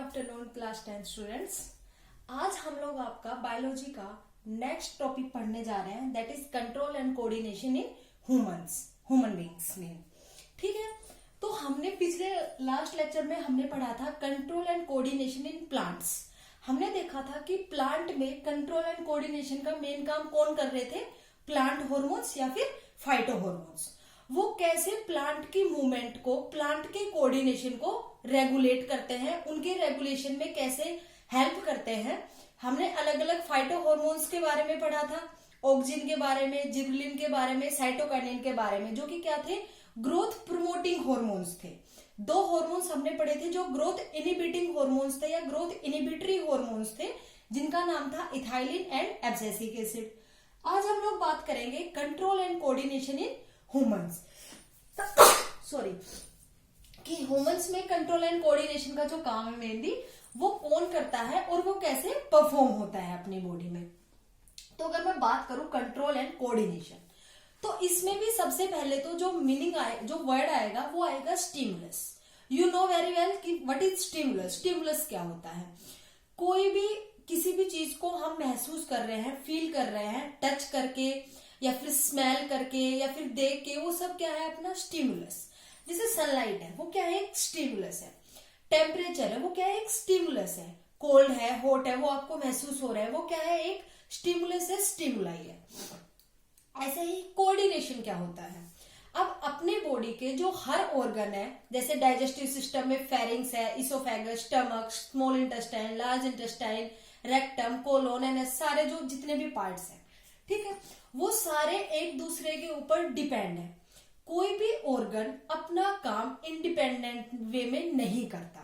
Afternoon class 10 students. आज हम लोग आपका बायोलॉजी का नेक्स्ट टॉपिक पढ़ने जा रहे हैं, that is control and coordination in human beings में। ठीक है, तो हमने पिछले लास्ट लेक्चर में हमने पढ़ा था control and coordination in plants. हमने देखा था कि प्लांट में कंट्रोल एंड कोऑर्डिनेशन का मेन काम कौन कर रहे थे, प्लांट हार्मोन्स या फिर फाइटो हार्मोन्स। वो कैसे प्लांट की मूवमेंट को, प्लांट के कोऑर्डिनेशन को रेगुलेट करते हैं, उनके रेगुलेशन में कैसे हेल्प करते हैं। हमने अलग अलग फाइटो हार्मोन्स के बारे में पढ़ा था, ऑक्सिन के बारे में, जिबरेलिन के बारे में, साइटोकाइनिन के बारे में, जो कि क्या थे, ग्रोथ प्रमोटिंग हार्मोन्स थे। दो हार्मोन्स हमने पढ़े थे जो ग्रोथ इनिबिटिंग हार्मोन्स थे या ग्रोथ इनिबिटरी हार्मोन्स थे, जिनका नाम था इथाइलिन एंड एब्सिसिक एसिड। आज हम लोग बात करेंगे control and coordination in humans. Sorry, कि ह्यूमंस में कंट्रोल एंड कोऑर्डिनेशन का जो काम है मेनली वो कौन करता है और वो कैसे परफॉर्म होता है अपनी बॉडी में। तो अगर मैं बात करूं कंट्रोल एंड कोऑर्डिनेशन, तो इसमें भी सबसे पहले तो जो मीनिंग आए, जो वर्ड आएगा वो आएगा stimulus. You know very well कि व्हाट इज स्टिमुलस। स्टिमुलस क्या होता है, कोई भी किसी भी चीज को हम महसूस कर रहे हैं, फील कर रहे हैं, टच करके या फिर स्मेल करके या फिर देख के, वो सब क्या है, अपना स्टिमुलस। जैसे सनलाइट है, वो क्या है, एक स्टिमुलस है। टेम्परेचर है, वो क्या है, एक स्टिमुलस है। कोल्ड है, हॉट है, वो आपको महसूस हो रहा है, वो क्या है, एक स्टिमुलस है, स्टिमुलाई है। ऐसे ही कोऑर्डिनेशन क्या होता है, अब अपने बॉडी के जो हर ऑर्गन है, जैसे डाइजेस्टिव सिस्टम में फेरिंग्स है, oesophagus, stomach, small intestine, large intestine, rectum, colon and सारे जो जितने भी पार्ट्स हैं, ठीक है, वो सारे एक दूसरे के ऊपर डिपेंड है। कोई भी ऑर्गन अपना काम इंडिपेंडेंट वे में नहीं करता।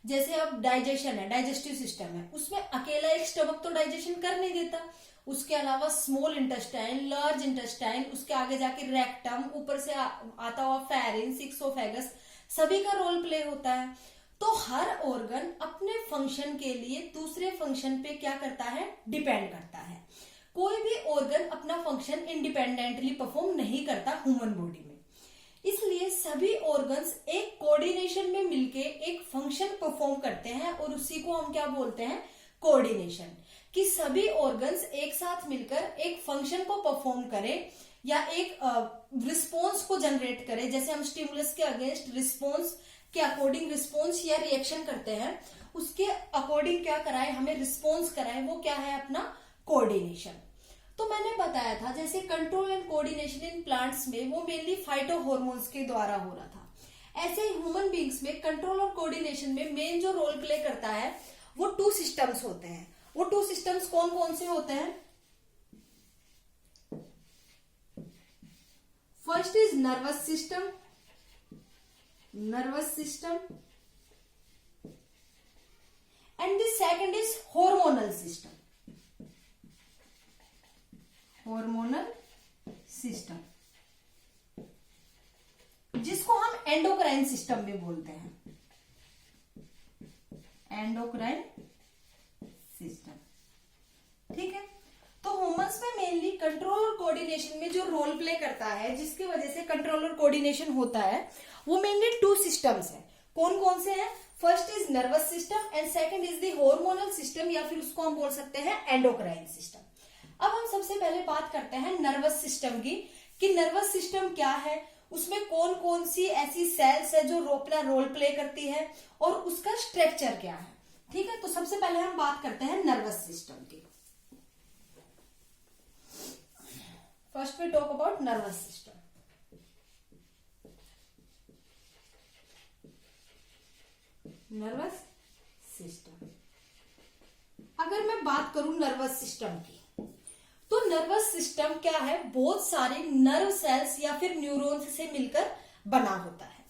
जैसे अब डाइजेशन है, डाइजेस्टिव सिस्टम है, उसमें अकेला एक स्टमक तो डाइजेशन कर नहीं देता, उसके अलावा स्मॉल इंटेस्टाइन, लार्ज इंटेस्टाइन, उसके आगे जाके रेक्टम, ऊपर से आता हुआ फेरिंग्स, इसोफेगस, सभी का रोल प्ले होता है। तो हर ऑर्गन अपने फंक्शन के लिए दूसरे फंक्शन पे क्या करता है, डिपेंड करता है। कोई भी ऑर्गन अपना फंक्शन इंडिपेंडेंटली परफॉर्म नहीं करता ह्यूमन बॉडी में। इसलिए सभी ऑर्गन्स एक कोऑर्डिनेशन में मिलके एक फंक्शन परफॉर्म करते हैं और उसी को हम क्या बोलते हैं, कोऑर्डिनेशन। कि सभी ऑर्गन्स एक साथ मिलकर एक फंक्शन को परफॉर्म करें या एक रिस्पॉन्स को जनरेट करें। जैसे हम स्टिमुलस के अगेंस्ट रिस्पॉन्स के अकॉर्डिंग रिस्पॉन्स या रिएक्शन करते हैं, उसके अकॉर्डिंग क्या कराए, हमें रिस्पॉन्स कराए, वो क्या है, अपना कोऑर्डिनेशन। तो मैंने बताया था जैसे control and coordination in plants में वो मेनली फाइटो हार्मोन्स के द्वारा हो रहा था। ऐसे ही ह्यूमन बीइंग्स में कंट्रोल और कोऑर्डिनेशन में मेन जो रोल प्ले करता है वो टू सिस्टम्स होते हैं। वो टू सिस्टम्स कौन कौन से होते हैं, first is nervous system and the second is hormonal system जिसको हम एंडोक्राइन सिस्टम भी बोलते हैं, एंडोक्राइन सिस्टम। ठीक है, तो ह्यूमंस में मेनली कंट्रोल और कोऑर्डिनेशन में जो रोल प्ले करता है, जिसकी वजह से कंट्रोल और कोऑर्डिनेशन होता है, वो मेनली टू सिस्टम्स है। कौन कौन से हैं, first is nervous system and second is the hormonal system, या फिर उसको हम बोल सकते हैं एंडोक्राइन सिस्टम। अब हम सबसे पहले बात करते हैं नर्वस सिस्टम की, कि नर्वस सिस्टम क्या है, उसमें कौन कौन सी ऐसी सेल्स है जो अपना रोल प्ले करती है और उसका स्ट्रक्चर क्या है। ठीक है, तो सबसे पहले हम बात करते हैं नर्वस सिस्टम की। First we talk about nervous system. Nervous system, अगर मैं बात करूं नर्वस सिस्टम की, तो नर्वस सिस्टम क्या है, बहुत सारे नर्व सेल्स या फिर न्यूरॉन्स से मिलकर बना होता है।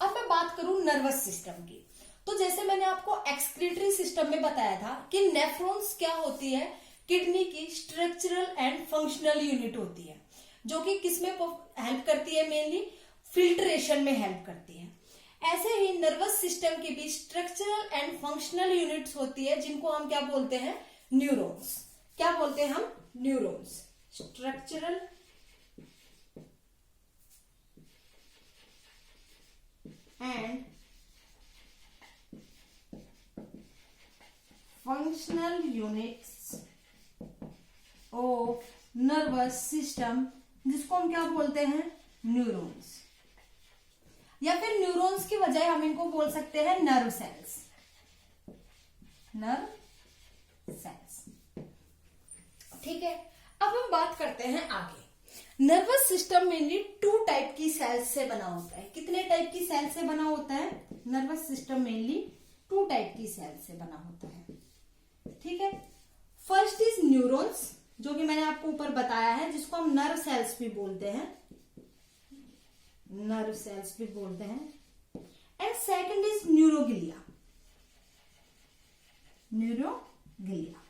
अब मैं बात करूं नर्वस सिस्टम की, तो जैसे मैंने आपको एक्सक्रीटरी सिस्टम में बताया था कि नेफ्रॉन्स क्या होती है, किडनी की स्ट्रक्चरल एंड फंक्शनल यूनिट होती है, जो कि किसमें हेल्प करती है, मेनली फिल्ट्रेशन में हेल्प करती है। ऐसे ही नर्वस सिस्टम की भी स्ट्रक्चरल एंड फंक्शनल यूनिट्स होती है, जिनको हम क्या बोलते हैं, न्यूरॉन्स। क्या बोलते हैं हम, neurons. Structural and functional units of nervous system, जिसको हम क्या बोलते हैं, न्यूरॉन्स, या फिर न्यूरॉन्स की बजाय हम इनको बोल सकते हैं नर्व सेल्स, नर्व सेल्स। ठीक है, अब हम बात करते हैं आगे। नर्वस सिस्टम मेनली 2 टाइप की सेल्स से बना होता है। कितने टाइप की सेल से बना होता है? नर्वस सिस्टम मेनली 2 टाइप की सेल से बना होता है। ठीक है, फर्स्ट इज न्यूरॉन्स, जो कि मैंने आपको ऊपर बताया है, जिसको हम नर्व सेल्स भी बोलते हैं, नर्व सेल्स भी बोलते हैं। And second is neuroglia, neuroglia.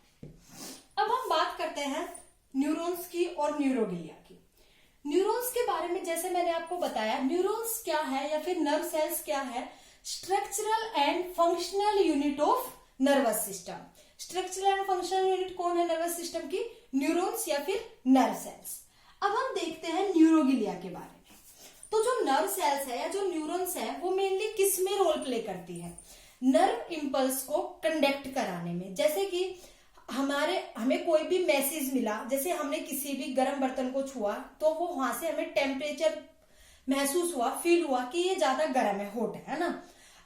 अब हम बात करते हैं न्यूरॉन्स की और न्यूरोग्लिया की। न्यूरॉन्स के बारे में जैसे मैंने आपको बताया, न्यूरॉन्स क्या है या फिर नर्व सेल्स क्या है? Structural and functional unit of nervous system. Structural and functional unit कौन है नर्वस सिस्टम की? न्यूरॉन्स या फिर नर्व सेल्स। अब हम देखते हैं न्यूरोग्लिया के बारे में। तो जो नर्व सेल्स है या जो न्यूरॉन्स है वो मेनली किस में रोल प्ले करती है? नर्व इंपल्स को कंडक्ट कराने में। जैसे कि हमें कोई भी मैसेज मिला, जैसे हमने किसी भी गर्म बर्तन को छुआ तो वो वहां से हमें टेम्परेचर महसूस हुआ, फील हुआ कि ये ज्यादा गर्म है, हॉट है ना।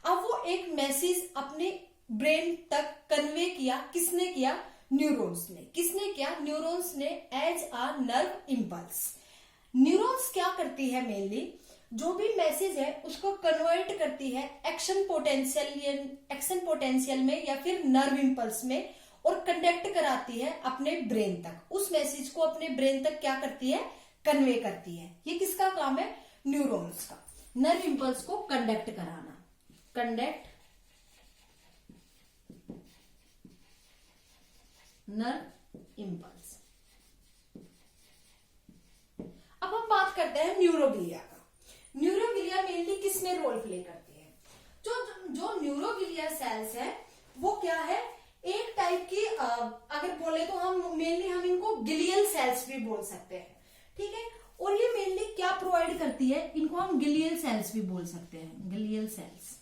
अब वो एक मैसेज अपने ब्रेन तक कन्वे किया, किसने किया? न्यूरॉन्स ने। किसने किया? न्यूरॉन्स ने, as a nerve impulse. Neurons क्या करती है? मेनली जो भी मैसेज है उसको कन्वर्ट करती है एक्शन पोटेंशियल में या फिर नर्व इंपल्स में, और कंडक्ट कराती है अपने ब्रेन तक। उस मैसेज को अपने ब्रेन तक क्या करती है? कन्वे करती है। ये किसका काम है? न्यूरॉन्स का। नर्व इंपल्स को कंडक्ट कराना, कंडक्ट नर्व इंपल्स। अब हम बात करते हैं न्यूरोग्लिया का। न्यूरोग्लिया मेनली किस में रोल प्ले करती है? जो न्यूरोग्लिया सेल्स है वो क्या है? एक टाइप की, अगर बोले तो हम इनको गिलियल सेल्स भी बोल सकते हैं। ठीक है, और ये मेनली क्या प्रोवाइड करती है? इनको हम गिलियल सेल्स भी बोल सकते हैं, गिलियल सेल्स।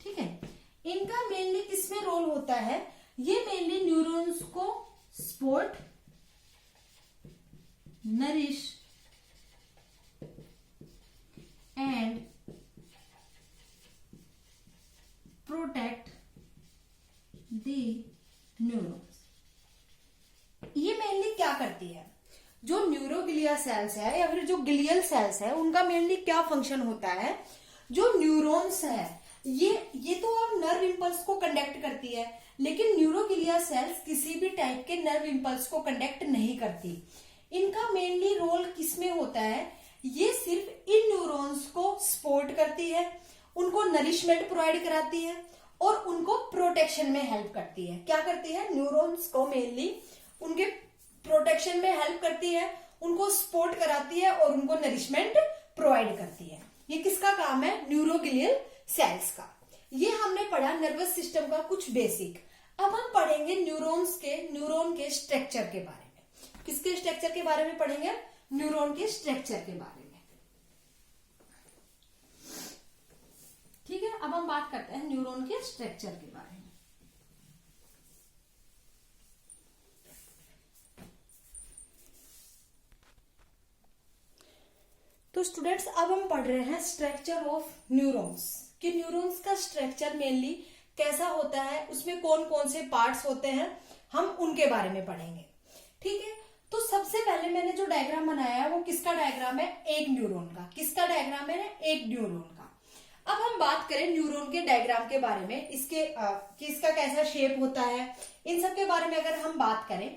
ठीक है, इनका मेनली किसमें रोल होता है? ये मेनली न्यूरॉन्स को support, nourish and protect the neurons. ये मेनली क्या करती है? जो न्यूरोग्लिया सेल्स है या फिर जो ग्लियल सेल्स है, उनका मेनली क्या फंक्शन होता है? जो न्यूरॉन्स है ये तो अब नर्व इंपल्स को कंडक्ट करती है, लेकिन न्यूरोग्लिया सेल्स किसी भी टाइप के नर्व इंपल्स को कंडक्ट नहीं करती। इनका मेनली रोल किसमें होता है? ये सिर्फ इन न्यूरॉन्स को सपोर्ट करती है, उनको नरिशमेंट प्रोवाइड कराती है और उनको प्रोटेक्शन में हेल्प करती है। क्या करती है? न्यूरॉन्स को मेनली उनके प्रोटेक्शन में हेल्प करती है, उनको सपोर्ट कराती है और उनको नरिशमेंट प्रोवाइड करती है। ये किसका काम है? न्यूरोग्लियल सेल्स का। ये हमने पढ़ा नर्वस सिस्टम का कुछ बेसिक। अब हम पढ़ेंगे न्यूरॉन के स्ट्रक्चर के बारे में। किसके स्ट्रक्चर के बारे में पढ़ेंगे? न्यूरॉन के स्ट्रक्चर के बारे में। ठीक है, अब हम बात करते हैं न्यूरॉन के स्ट्रक्चर के बारे में। तो स्टूडेंट्स, अब हम पढ़ रहे हैं स्ट्रक्चर ऑफ न्यूरॉन्स, कि न्यूरॉन्स का स्ट्रक्चर मेनली कैसा होता है, उसमें कौन कौन से पार्ट्स होते हैं, हम उनके बारे में पढ़ेंगे। ठीक है, तो सबसे पहले मैंने जो डायग्राम बनाया है वो किसका डायग्राम है? एक न्यूरॉन का। किसका डायग्राम है? एक न्यूरॉन का। अब हम बात करें न्यूरॉन के डायग्राम के बारे में, इसका कैसा शेप होता है, इन सब के बारे में अगर हम बात करें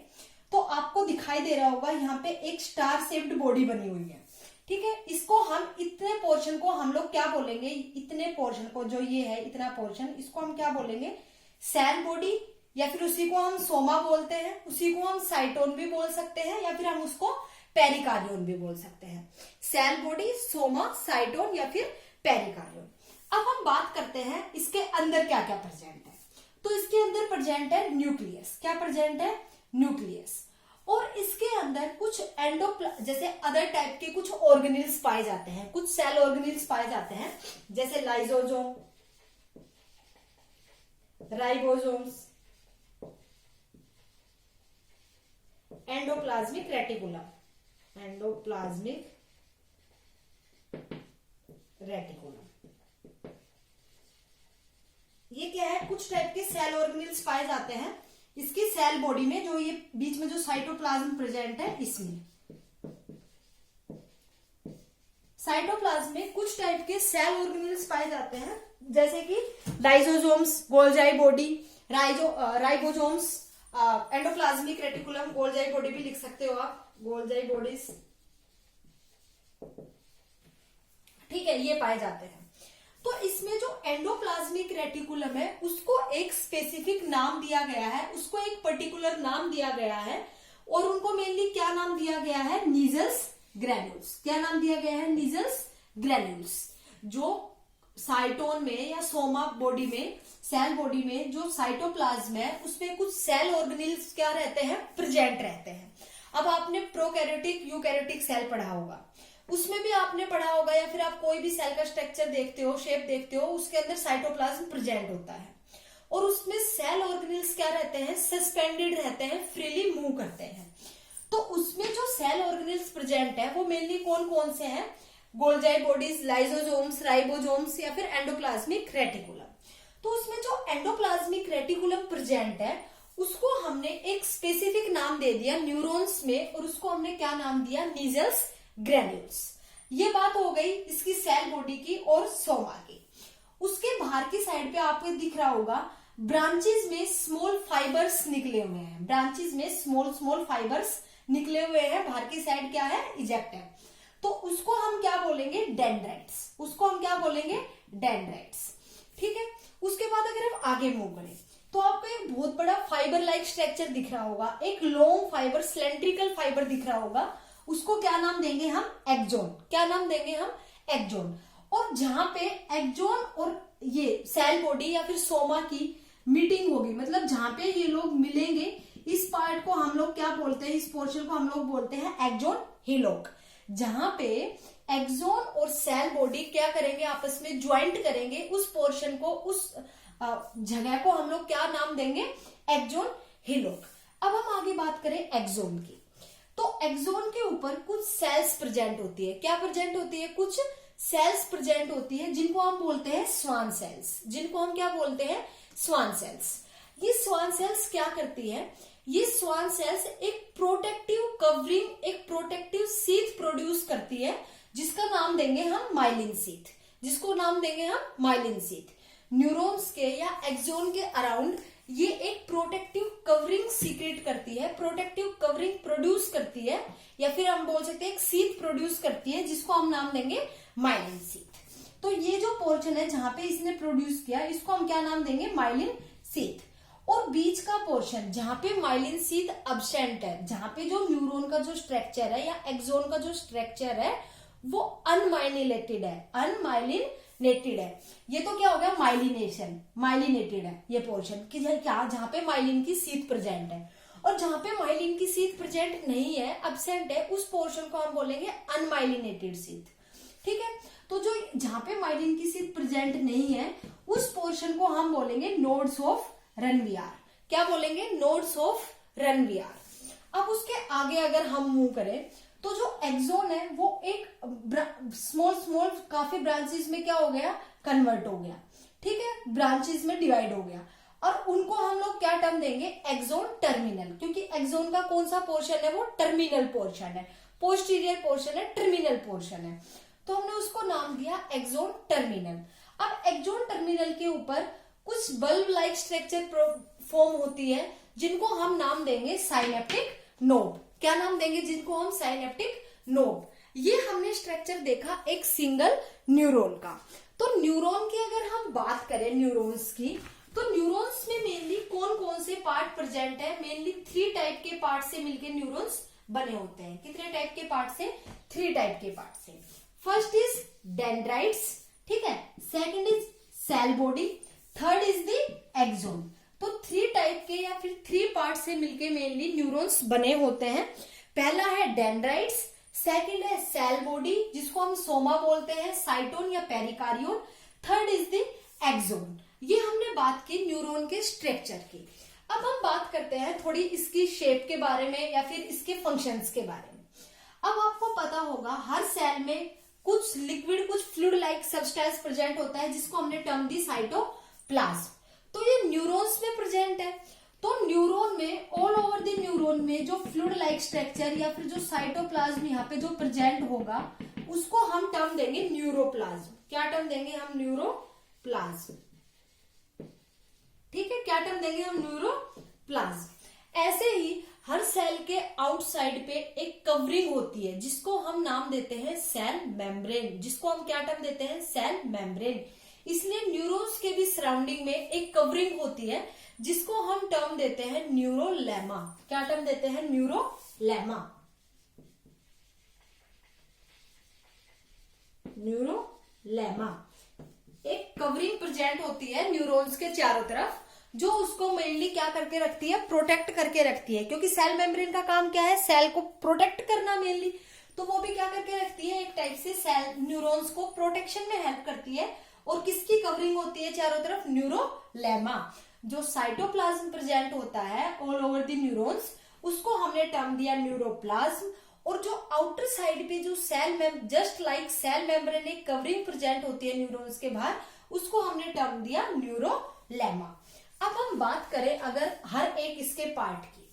तो आपको दिखाई दे रहा होगा यहाँ पे एक स्टार शेप्ड बॉडी बनी हुई है। ठीक है, इसको हम इतने पोर्शन को हम लोग क्या बोलेंगे? इतने पोर्शन को, जो ये है इतना पोर्शन, इसको हम क्या बोलेंगे? सेल बॉडी, या फिर उसी को हम सोमा बोलते हैं, उसी को हम साइटोन भी बोल सकते हैं, या फिर हम उसको पेरिकार्डियन भी बोल सकते हैं। सेल बॉडी, सोमा, साइटोन या फिर पेरिकार्डियन। अब हम बात करते हैं इसके अंदर क्या क्या प्रेजेंट है। तो इसके अंदर प्रेजेंट है न्यूक्लियस। क्या प्रेजेंट है? न्यूक्लियस। और इसके अंदर कुछ जैसे अदर टाइप के कुछ ऑर्गेनिल्स पाए जाते हैं, कुछ सेल ऑर्गेनिल्स पाए जाते हैं, जैसे lysosome, ribosomes, endoplasmic reticulum, endoplasmic reticulum. ये क्या है, कुछ टाइप के सेल ऑर्गेनेल्स पाए जाते हैं इसकी सेल बॉडी में, जो ये बीच में जो साइटोप्लाज्म प्रेजेंट है इसमें। साइटोप्लाज्म में कुछ टाइप के सेल ऑर्गेनेल्स पाए जाते हैं, जैसे कि lysosomes, Golgi body, ribosomes, endoplasmic reticulum, Golgi body भी लिख सकते हो आप, गोल्जाई बॉडीज, ठीक है, ये पाए जाते हैं। तो इसमें जो एंडोप्लाज्मिक रेटिकुलम है उसको एक स्पेसिफिक नाम दिया गया है, उसको एक पर्टिकुलर नाम दिया गया है, और उनको मेनली क्या नाम दिया गया है, नीजल्स ग्रैन्यूल्स। क्या नाम दिया गया है, नीजल्स ग्रैन्यूल्स। जो साइटोन में या सोमा बॉडी में, सेल बॉडी में जो साइटोप्लाज्म है उसमें कुछ सेल ऑर्गेनेल्स क्या रहते हैं, प्रेजेंट रहते हैं। अब आपने प्रोकैरियोटिक यूकैरियोटिक सेल पढ़ा होगा, उसमें भी आपने पढ़ा होगा, या फिर आप कोई भी सेल का स्ट्रक्चर देखते हो, शेप देखते हो, उसके अंदर साइटोप्लाज्म प्रेजेंट होता है, और उसमें सेल ऑर्गेनेल्स क्या रहते हैं, सस्पेंडेड रहते हैं, फ्रीली मूव करते हैं। तो उसमें जो सेल ऑर्गेनेल्स प्रेजेंट है वो मेनली कौन कौन से हैं, गोल्जाई बॉडीज, लाइसोसोम्स, राइबोसोम्स, या फिर एंडोप्लाज्मिक रेटिकुलम। तो उसमें जो एंडोप्लाज्मिक रेटिकुलम प्रेजेंट है उसको हमने एक स्पेसिफिक नाम दे दिया न्यूरॉन्स में, और उसको हमने क्या नाम दिया, नीजल्स ग्रैन्यूल्स। ये बात हो गई इसकी सेल बॉडी की और सोमा की। उसके बाहर की साइड पे आपको दिख रहा होगा ब्रांचेस में स्मॉल फाइबर्स निकले हुए हैं, ब्रांचेस में स्मॉल स्मॉल फाइबर्स निकले हुए हैं, बाहर की साइड क्या है, इजेक्ट है। तो उसको हम क्या बोलेंगे, डेंड्राइट्स। उसको हम क्या बोलेंगे, डेंड्राइट्स, ठीक है। उसके बाद अगर हम आगे मूव करें तो आपको एक बहुत बड़ा फाइबर लाइक स्ट्रक्चर दिख रहा होगा, एक लॉन्ग फाइबर, सिलेंड्रिकल फाइबर दिख रहा होगा, उसको क्या नाम देंगे हम, एक्सोन। क्या नाम देंगे हम, एक्सोन। और जहां पे एक्सोन और ये सेल बॉडी या फिर सोमा की मीटिंग होगी, मतलब जहां पे ये लोग मिलेंगे, इस पार्ट को हम लोग क्या बोलते हैं, इस पोर्शन को हम लोग बोलते हैं एक्सोन हिलोक। जहां पे एक्सोन और सेल बॉडी क्या करेंगे, आपस में ज्वाइंट करेंगे, उस पोर्शन को, उस जगह को हम लोग क्या नाम देंगे, एक्सोन हिलोक। अब हम आगे बात करें एक्सोन की, तो एक्सोन के ऊपर कुछ सेल्स प्रेजेंट होती है। क्या प्रेजेंट होती है, कुछ सेल्स प्रेजेंट होती है, जिनको हम बोलते हैं स्वान सेल्स, जिनको हम क्या बोलते हैं, स्वान सेल्स। ये स्वान सेल्स क्या करती है, ये स्वान सेल्स एक प्रोटेक्टिव कवरिंग, एक प्रोटेक्टिव सीथ प्रोड्यूस करती है, जिसका नाम देंगे हम माइलिन सीथ, जिसको नाम देंगे हम माइलिन सीथ। न्यूरॉन्स के या एक्सोन के अराउंड ये एक प्रोटेक्टिव कवरिंग सीक्रेट करती है, प्रोटेक्टिव कवरिंग प्रोड्यूस करती है, या फिर हम बोल सकते हैं एक सीथ प्रोड्यूस करती है, जिसको हम नाम देंगे माइलिन सीथ। तो ये जो पोर्शन है जहां पे इसने प्रोड्यूस किया, इसको हम क्या नाम देंगे, माइलिन सीथ। और बीच का पोर्शन जहां पे माइलिन सीथ अब्सेंट है, जहां पे जो न्यूरॉन का जो स्ट्रक्चर है या एक्सोन का जो स्ट्रक्चर है वो अनमाइलिनेटेड है, अनमाइलिनेटेड है। ये तो क्या हो गया, माइलिनेशन, माइलिनेटेड है ये पोर्शन कि क्या, जहां पे माइलिन की सीथ प्रेजेंट है। और जहां पे माइलिन की सीथ प्रेजेंट नहीं है, अब्सेंट है, उस पोर्शन को हम बोलेंगे अनमाइलिनेटेड सीथ, ठीक है। तो जो जहां पे माइलिन की सीथ प्रेजेंट नहीं है उस पोर्शन को हम बोलेंगे नोड्स ऑफ रनवियर। क्या बोलेंगे, नोड्स ऑफ रनवियर। अब उसके आगे अगर हम मूव करें तो जो एक्सोन है वो एक स्मॉल स्मॉल काफी ब्रांचेस में क्या हो गया, कन्वर्ट हो गया, ठीक है, ब्रांचेस में डिवाइड हो गया, और उनको हम लोग क्या टर्म देंगे, एक्सोन टर्मिनल, क्योंकि एक्सोन का कौन सा पोर्शन है, वो टर्मिनल पोर्शन है, पोस्टीरियर पोर्शन है, टर्मिनल पोर्शन है, तो हमने उसको नाम दिया एक्सोन टर्मिनल। अब एक्सोन टर्मिनल के ऊपर कुछ बल्ब लाइक स्ट्रक्चर फॉर्म होती है, जिनको हम नाम देंगे साइनेप्टिक नोड। क्या नाम देंगे, जिनको हम साइनेप्टिक नोड। ये हमने स्ट्रक्चर देखा एक सिंगल न्यूरॉन का। तो न्यूरॉन की अगर हम बात करें न्यूरॉन्स की, तो न्यूरॉन्स में मेनली कौन कौन से पार्ट प्रेजेंट है, मेनली 3 टाइप के पार्ट से मिलकर न्यूरॉन्स बने होते हैं। कितने टाइप के पार्ट से, 3 टाइप के पार्ट से। फर्स्ट इज डेंड्राइट्स, ठीक है, second is cell body, third is the axon. तो 3 टाइप के या फिर 3 पार्ट से मिलके मेनली न्यूरॉन्स बने होते हैं। पहला है डेंड्राइट्स, सेकंड है सेल बॉडी जिसको हम सोमा बोलते हैं, साइटोन या पेरिकार्डियन, थर्ड इज द एक्सोन। ये हमने बात की न्यूरॉन के स्ट्रक्चर की। अब हम बात करते हैं थोड़ी इसकी शेप के बारे में या फिर इसके फंक्शंस के बारे में। अब आपको पता होगा हर सेल में कुछ लिक्विड कुछ फ्लूइड लाइक सब्सटेंस प्रेजेंट होता है जिसको हमने टर्म दी साइटोप्लाज्म। तो ये न्यूरॉन्स में प्रेजेंट है। तो न्यूरॉन में ऑल ओवर द न्यूरॉन में जो फ्लूइड लाइक स्ट्रक्चर या फिर जो साइटोप्लाज्म यहाँ पे जो प्रेजेंट होगा उसको हम टर्म देंगे न्यूरोप्लाज्म। क्या टर्म देंगे हम? न्यूरोप्लाज्म। ठीक है, क्या टर्म देंगे हम? न्यूरोप्लाज्म। ऐसे ही हर सेल के आउटसाइड पे एक कवरिंग होती है जिसको हम नाम देते हैं सेल मेम्ब्रेन। जिसको हम क्या टर्म देते हैं? Cell membrane. इसलिए न्यूरॉन्स के भी सराउंडिंग में एक कवरिंग होती है जिसको हम टर्म देते हैं न्यूरोलेमा। क्या टर्म देते हैं? न्यूरोलेमा। न्यूरोलेमा एक कवरिंग प्रेजेंट होती है न्यूरॉन्स के चारों तरफ जो उसको मेनली क्या करके रखती है? प्रोटेक्ट करके रखती है। क्योंकि सेल मेम्ब्रेन का काम क्या है? सेल को प्रोटेक्ट करना मेनली। तो वो भी क्या करके रखती है? एक टाइप से सेल न्यूरॉन्स को प्रोटेक्शन में हेल्प करती है। और किसकी कवरिंग होती है चारों तरफ? न्यूरोलेमा। जो साइटोप्लाज्म प्रेजेंट होता है ऑल ओवर द न्यूरॉन्स उसको हमने टर्म दिया न्यूरोप्लाज्म। और जो आउटर साइड पे जो जस्ट लाइक सेल मेम्ब्रेन एक कवरिंग प्रेजेंट होती है न्यूरॉन्स के बाहर उसको हमने टर्म दिया न्यूरोलेमा। अब हम बात करें अगर हर एक इसके पार्ट की,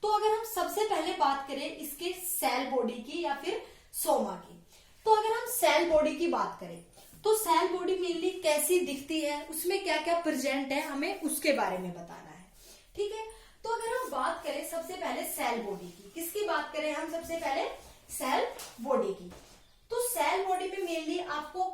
तो अगर हम सबसे पहले बात करें इसके सेल बॉडी की या फिर सोमा की, तो अगर हम सेल बॉडी की बात करें तो सेल बॉडी मेनली कैसी दिखती है, उसमें क्या क्या प्रेजेंट है, हमें उसके बारे में बताना है। ठीक है, तो अगर हम बात करें सबसे पहले सेल बॉडी की, किसकी बात करें हम? सबसे पहले सेल बॉडी की। तो सेल बॉडी में मेनली आपको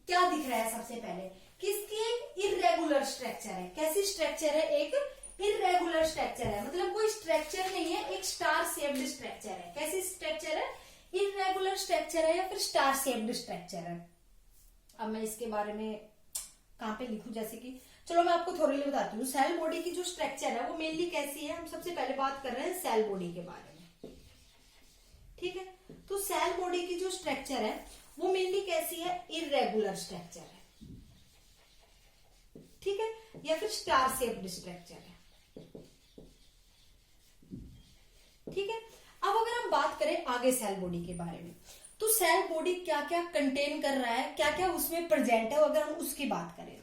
क्या दिख रहा है? सबसे पहले किसकी एक इरेगुलर स्ट्रक्चर है। कैसी स्ट्रक्चर है? एक इरेगुलर स्ट्रक्चर है। मतलब कोई स्ट्रक्चर नहीं है, एक स्टार शेप्ड स्ट्रक्चर है। कैसी स्ट्रक्चर है? इरेगुलर स्ट्रक्चर है या फिर स्टार शेप्ड स्ट्रक्चर है। अब मैं इसके बारे में कहां पे लिखूं? जैसे कि चलो मैं आपको थोड़ी बताती हूँ। सेल बॉडी की जो स्ट्रक्चर है वो मेनली कैसी है? हम सबसे पहले बात कर रहे हैं सेल बॉडी के बारे में। ठीक है, तो सेल बॉडी की जो स्ट्रक्चर है वो मेनली कैसी है? इरेगुलर स्ट्रक्चर है। ठीक है, या फिर स्टार शेप्ड स्ट्रक्चर है। ठीक है, अब अगर हम बात करें आगे सेल बॉडी के बारे में, तो सेल बॉडी क्या क्या कंटेन कर रहा है, क्या क्या उसमें प्रेजेंट है, अगर हम उसकी बात करें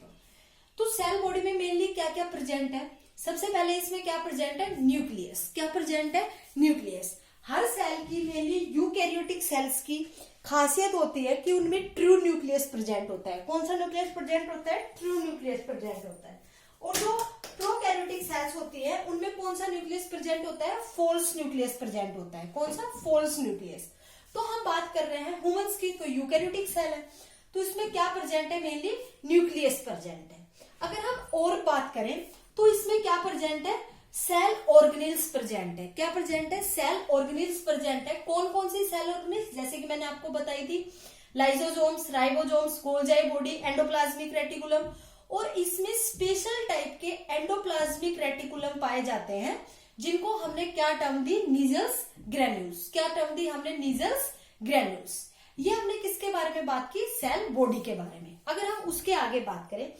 तो सेल बॉडी में मेनली क्या क्या प्रेजेंट है? सबसे पहले इसमें क्या प्रेजेंट है? न्यूक्लियस। क्या प्रेजेंट है? न्यूक्लियस। हर सेल की मेनली यूकैरियोटिक सेल्स की खासियत होती है कि उनमें ट्रू न्यूक्लियस प्रेजेंट होता है। कौन सा न्यूक्लियस प्रेजेंट होता है? ट्रू न्यूक्लियस प्रेजेंट होता है। और जो प्रोकैरियोटिक सेल्स होती है उनमें कौन सा न्यूक्लियस प्रेजेंट होता है? फॉल्स न्यूक्लियस प्रेजेंट होता है। कौन सा? False nucleus. तो हम बात कर रहे हैं ह्यूमंस की, तो यूकैरियोटिक सेल है तो इसमें क्या प्रेजेंट है? मेनली न्यूक्लियस प्रेजेंट है। अगर हम और बात करें तो इसमें क्या प्रेजेंट है? सेल ऑर्गेनेल्स प्रेजेंट है। क्या प्रेजेंट है? सेल ऑर्गेनेल्स प्रेजेंट है। कौन कौन सी सेल ऑर्गेनेल्स? जैसे कि मैंने आपको बताई थी, lysosomes, ribosomes, Golgi body, endoplasmic reticulum. और इसमें स्पेशल टाइप के एंडोप्लाज्मिक रेटिकुलम पाए जाते हैं जिनको हमने क्या टर्म दी? Nissl's granules. क्या टर्म दी हमने? Nissl's granules. ये हमने किसके बारे में बात की? सेल बॉडी के बारे में। अगर हम उसके आगे बात करें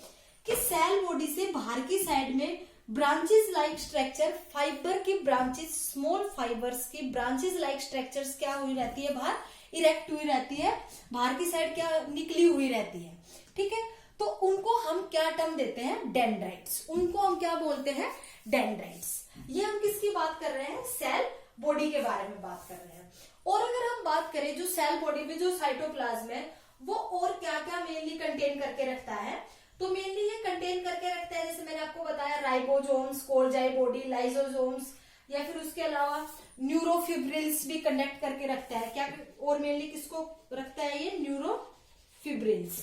कि सेल बॉडी से बाहर की साइड में ब्रांचेस लाइक स्ट्रक्चर, फाइबर की ब्रांचेस, स्मॉल फाइबर्स की ब्रांचेस लाइक स्ट्रक्चर्स क्या हुई रहती है? बाहर इरेक्ट हुई रहती है, बाहर की साइड क्या निकली हुई रहती है। ठीक है, तो उनको हम क्या टर्म देते हैं? डेंड्राइट्स। उनको हम क्या बोलते हैं? डेंड्राइट्स। ये हम किसकी बात कर रहे हैं? सेल बॉडी के बारे में बात कर रहे हैं। और अगर हम बात करें जो सेल बॉडी में जो साइटोप्लाज्म है वो और क्या क्या मेनली कंटेन करके रखता है, तो मेनली ये कंटेन करके रखता है, जैसे मैंने आपको बताया, राइबोसोम्स, गोल्जाई बॉडी, लाइसोसोम्स, या फिर उसके अलावा न्यूरोफिब्रिल्स भी कंडक्ट करके रखता है। क्या और मेनली किसको रखता है? ये न्यूरोफिब्रिल्स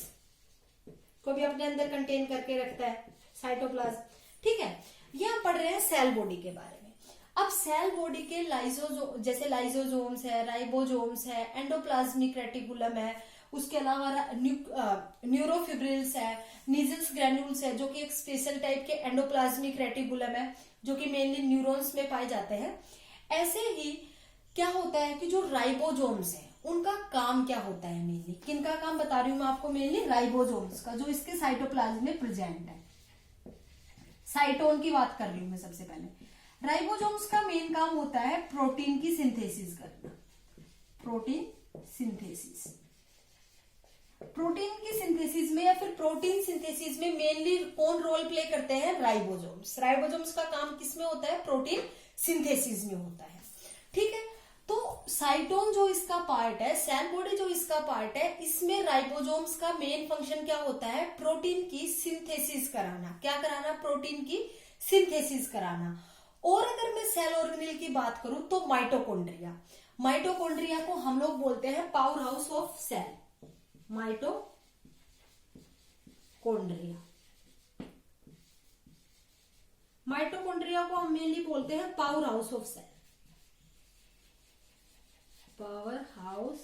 को भी अपने अंदर कंटेन करके रखता है साइटोप्लाज्म। ठीक है, ये हम पढ़ रहे हैं सेल बॉडी के बारे में। अब सेल बॉडी के जैसे लाइसोसोम्स है, राइबोसोम्स है, एंडोप्लाज्मिक रेटिकुलम है, उसके अलावा न्यूरोफिब्रिल्स है, नीजल्स ग्रैन्यूल्स है जो कि एक स्पेशल टाइप के एंडोप्लाज्मिक रेटिकुलम है जो कि मेनली न्यूरॉन्स में पाए जाते हैं। ऐसे ही क्या होता है कि जो राइबोसोम्स है उनका काम क्या होता है? मेनली किनका काम बता रही हूं मैं आपको? मेनली राइबोसोम्स का, जो इसके साइटोप्लाज्म में प्रेजेंट है। साइटोन की बात कर रही हूं मैं सबसे पहले। राइबोसोम्स का मेन काम होता है प्रोटीन की सिंथेसिस करना, प्रोटीन सिंथेसिस। प्रोटीन की सिंथेसिस में या फिर प्रोटीन सिंथेसिस में मेनली कौन रोल प्ले करते हैं? राइबोसोम्स। राइबोसोम्स का काम किसमें होता है? प्रोटीन सिंथेसिस में होता है। ठीक है, तो साइटोन जो इसका पार्ट है, सेल बॉडी जो इसका पार्ट है, इसमें राइबोसोम्स का मेन फंक्शन क्या होता है? प्रोटीन की सिंथेसिस कराना। क्या कराना? प्रोटीन की सिंथेसिस कराना। और अगर मैं सेल ऑर्गेनेल की बात करूं तो माइटोकॉन्ड्रिया। माइटोकॉन्ड्रिया को हम लोग बोलते हैं power house of cell, mitochondria. Mitochondria को हम मेनली बोलते हैं power house of cell, power house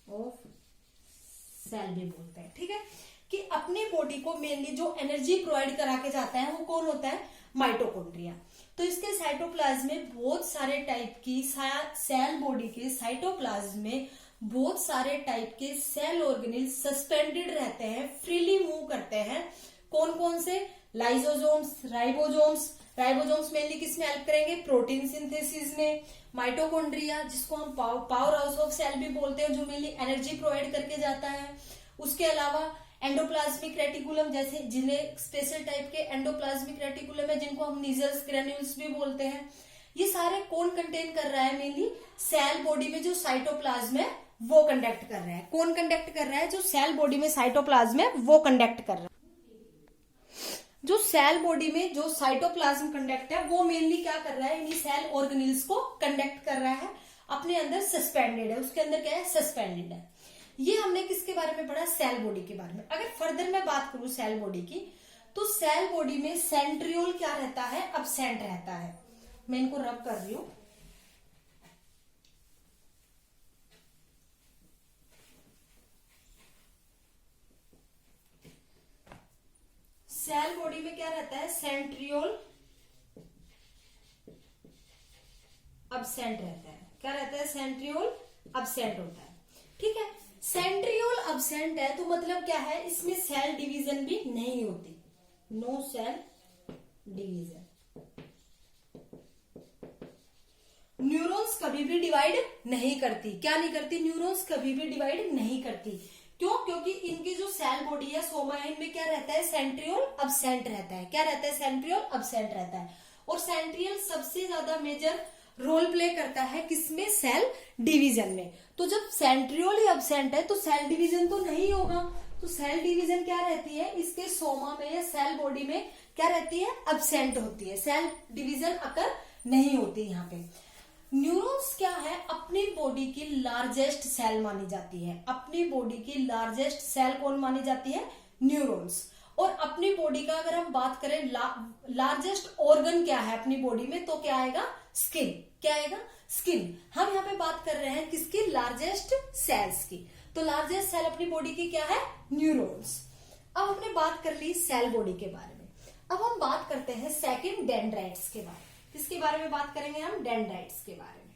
of cell भी बोलते हैं। ठीक है, कि अपनी बॉडी को मेनली जो एनर्जी प्रोवाइड करा के जाता है वो कौन होता है? माइटोकॉन्ड्रिया। तो इसके साइटोप्लाज्म में बहुत सारे टाइप की, सेल बॉडी के साइटोप्लाज्म में बहुत सारे टाइप के सेल ऑर्गेनेल सस्पेंडेड रहते हैं, फ्रीली मूव करते हैं। कौन कौन से? Lysosomes, ribosomes. राइबोसोम्स मेनली किस में हेल्प करेंगे? प्रोटीन सिंथेसिस में। माइटोकॉन्ड्रिया जिसको हम पावर हाउस ऑफ सेल भी बोलते हैं, जो मेनली एनर्जी प्रोवाइड करके जाता है। उसके अलावा एंडोप्लाज्मिक रेटिकुलम, जैसे जिन्हें स्पेशल टाइप के एंडोप्लाज्मिक रेटिकुलम है, जिनको हम नीजल्स ग्रेन्यूल्स भी बोलते हैं। ये सारे कौन कंटेन कर रहा है? मेनली सेल बॉडी में जो साइटोप्लाज्म है वो कंडक्ट कर रहा है। कौन कंडक्ट कर रहा है? जो सेल बॉडी में साइटोप्लाज्म है वो कंडक्ट कर रहा है। जो सेल बॉडी में जो साइटोप्लाज्म कंडक्ट है वो मेनली क्या कर रहा है? इन्हीं सेल ऑर्गेनेल्स को कंडक्ट कर रहा है, अपने अंदर सस्पेंडेड है। उसके अंदर क्या है? सस्पेंडेड है। ये हमने किसके बारे में पढ़ा? सेल बॉडी के बारे में। अगर फर्दर मैं बात करूं सेल बॉडी की, तो सेल बॉडी में सेंट्रियोल क्या रहता है? अब्सेंट रहता है। मैं इनको रब कर रही हूं। सेल बॉडी में क्या रहता है? सेंट्रियोल अब्सेंट रहता है। क्या रहता है? सेंट्रियोल अब्सेंट होता है। ठीक है, सेंट्रियोल अब्सेंट है तो मतलब क्या है? इसमें सेल डिवीजन भी नहीं होती, नो सेल डिवीजन। न्यूरॉन्स कभी भी डिवाइड नहीं करती। क्या नहीं करती? न्यूरॉन्स कभी भी डिवाइड नहीं करती। क्यों? क्योंकि इनकी जो सेल बॉडी है, सोमा है, इनमें क्या रहता है? सेंट्रियोल अब्सेंट रहता है। क्या रहता है? सेंट्रियोल अब्सेंट रहता है। और सेंट्रियोल सबसे ज्यादा मेजर रोल प्ले करता है किसमें? सेल डिवीजन में। तो जब सेंट्रियोल ही अब्सेंट है तो सेल डिवीजन तो नहीं होगा। तो सेल डिवीजन क्या रहती है? इसके सोमा में या सेल बॉडी में क्या रहती है? अब्सेंट होती है। सेल डिवीजन अकर नहीं होती यहाँ पे। न्यूरॉन्स क्या है? अपनी बॉडी की लार्जेस्ट सेल मानी जाती है। अपनी बॉडी की लार्जेस्ट सेल कौन मानी जाती है? न्यूरॉन्स। और अपनी बॉडी का अगर हम बात करें लार्जेस्ट ऑर्गन क्या है अपनी बॉडी में, तो क्या आएगा? स्किन। क्या आएगा? स्किन। हम यहाँ पे बात कर रहे हैं किसकी? लार्जेस्ट सेल्स की। तो लार्जेस्ट सेल अपनी बॉडी की क्या है? न्यूरॉन्स। अब हमने बात कर ली सेल बॉडी के बारे में। अब हम बात करते हैं सेकंड डेंड्राइट्स के बारे में। किसके बारे में बात करेंगे हम? डेंड्राइट्स के बारे में।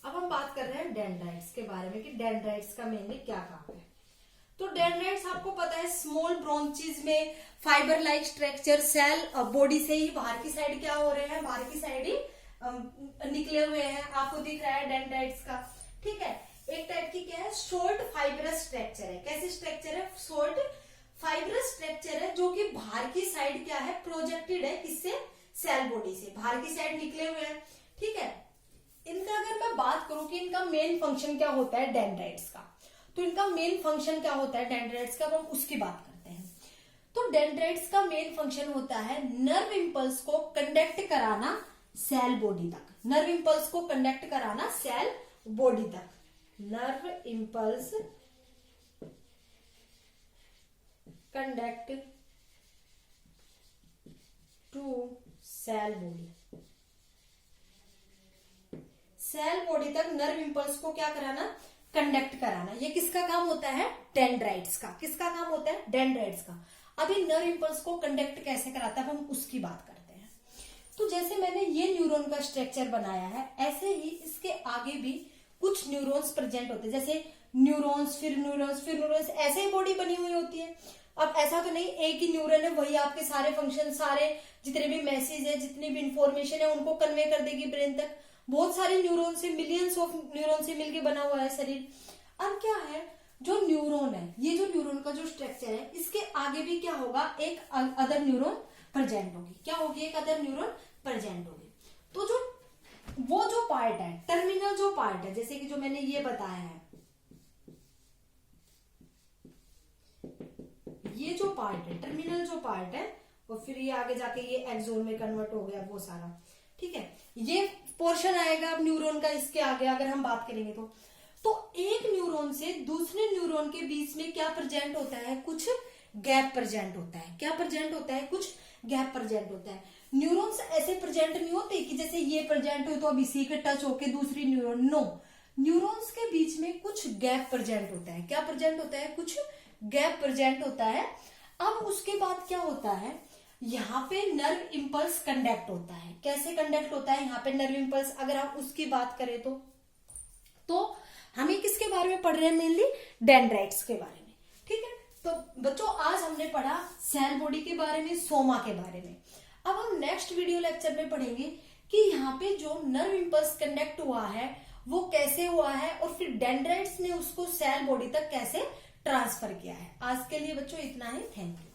अब हम बात कर रहे हैं डेंड्राइट्स के बारे में कि डेंड्राइट्स का मेनली क्या काम है। तो डेंड्राइट्स आपको पता है स्मॉल ब्रांचेस में fibre like structure, cell body से ही बाहर की साइड क्या हो रहे हैं? बाहर की साइड ही निकले हुए हैं। आपको दिख रहा है डेंड्राइट्स का। ठीक है, एक टाइप की क्या है? शॉर्ट फाइबरस स्ट्रक्चर है। कैसी स्ट्रक्चर है? शॉर्ट फाइबरस स्ट्रक्चर है, जो कि बाहर की साइड क्या है? प्रोजेक्टेड है। किससे? सेल बॉडी से बाहर की साइड निकले हुए हैं। ठीक है, इनका अगर मैं बात करूं कि इनका मेन फंक्शन क्या होता है डेंड्राइट्स का, तो इनका मेन फंक्शन क्या होता है डेंड्राइट्स का, हम उसकी बात करते हैं। तो डेंड्राइट्स का मेन फंक्शन होता है नर्व इंपल्स को कंडक्ट कराना सेल बॉडी तक। नर्व इंपल्स को कंडक्ट कराना सेल बॉडी तक। Nerve impulse conduct to cell body. Cell body तक नर्व इंपल्स को क्या कराना? कंडक्ट कराना। ये किसका काम होता है? डेंड्राइट्स का। किसका काम होता है? डेंड्राइट्स का। अभी नर्व इंपल्स को कंडक्ट कैसे कराता है हम उसकी बात करते हैं। तो जैसे मैंने ये न्यूरॉन का स्ट्रक्चर बनाया है, ऐसे ही इसके आगे भी कुछ न्यूरॉन्स प्रेजेंट होते हैं, जैसे न्यूरॉन्स फिर न्यूरॉन्स फिर न्यूरॉन्स, ऐसे ही बॉडी बनी हुई होती है। अब ऐसा तो नहीं एक ही न्यूरॉन है वही आपके सारे फंक्शन, सारे जितने भी मैसेज है, जितनी भी इंफॉर्मेशन है उनको कन्वे कर देगी ब्रेन तक। बहुत सारे न्यूरॉन से, मिलियंस ऑफ न्यूरॉन से मिलकर बना हुआ है शरीर। अब क्या है, जो न्यूरॉन है, ये जो न्यूरॉन का जो स्ट्रक्चर है, इसके आगे भी क्या होगा, एक अदर न्यूरॉन प्रेजेंट होगी। क्या होगी, एक अदर न्यूरॉन प्रेजेंट होगी। तो जो वो जो पार्ट है, टर्मिनल जो पार्ट है, जैसे कि जो मैंने ये बताया है, ये जो पार्ट है, टर्मिनल जो पार्ट है, और फिर ये आगे जाके ये एक्सोन में कन्वर्ट हो गया वो सारा, ठीक है। ये पोर्शन आएगा अब न्यूरॉन का इसके आगे अगर हम बात करेंगे तो एक न्यूरॉन से दूसरे न्यूरॉन के बीच में क्या प्रेजेंट होता है, कुछ गैप प्रेजेंट होता है। क्या प्रेजेंट होता है, कुछ गैप प्रेजेंट होता है। न्यूरॉन्स ऐसे प्रेजेंट नहीं होते कि जैसे ये प्रेजेंट हुई तो अब इसी के टच होके दूसरी न्यूरॉन, नो, न्यूरॉन्स के बीच में कुछ गैप प्रेजेंट होता है। क्या प्रेजेंट होता है, कुछ गैप प्रेजेंट होता है। अब उसके बाद क्या होता है, यहाँ पे नर्व इंपल्स कंडक्ट होता है। कैसे कंडक्ट होता है यहाँ पे नर्व इंपल्स, अगर आप उसकी बात करें तो हमें किसके बारे में पढ़ रहे हैं, मेनली डेंड्राइट्स के बारे में, ठीक है। तो बच्चों आज हमने पढ़ा सेल बॉडी के बारे में, सोमा के बारे में। अब हम नेक्स्ट वीडियो लेक्चर में पढ़ेंगे कि यहाँ पे जो नर्व इंपल्स कंडक्ट हुआ है वो कैसे हुआ है, और फिर डेंड्राइट्स ने उसको सेल बॉडी तक कैसे ट्रांसफर किया है। आज के लिए बच्चों इतना ही, थैंक यू।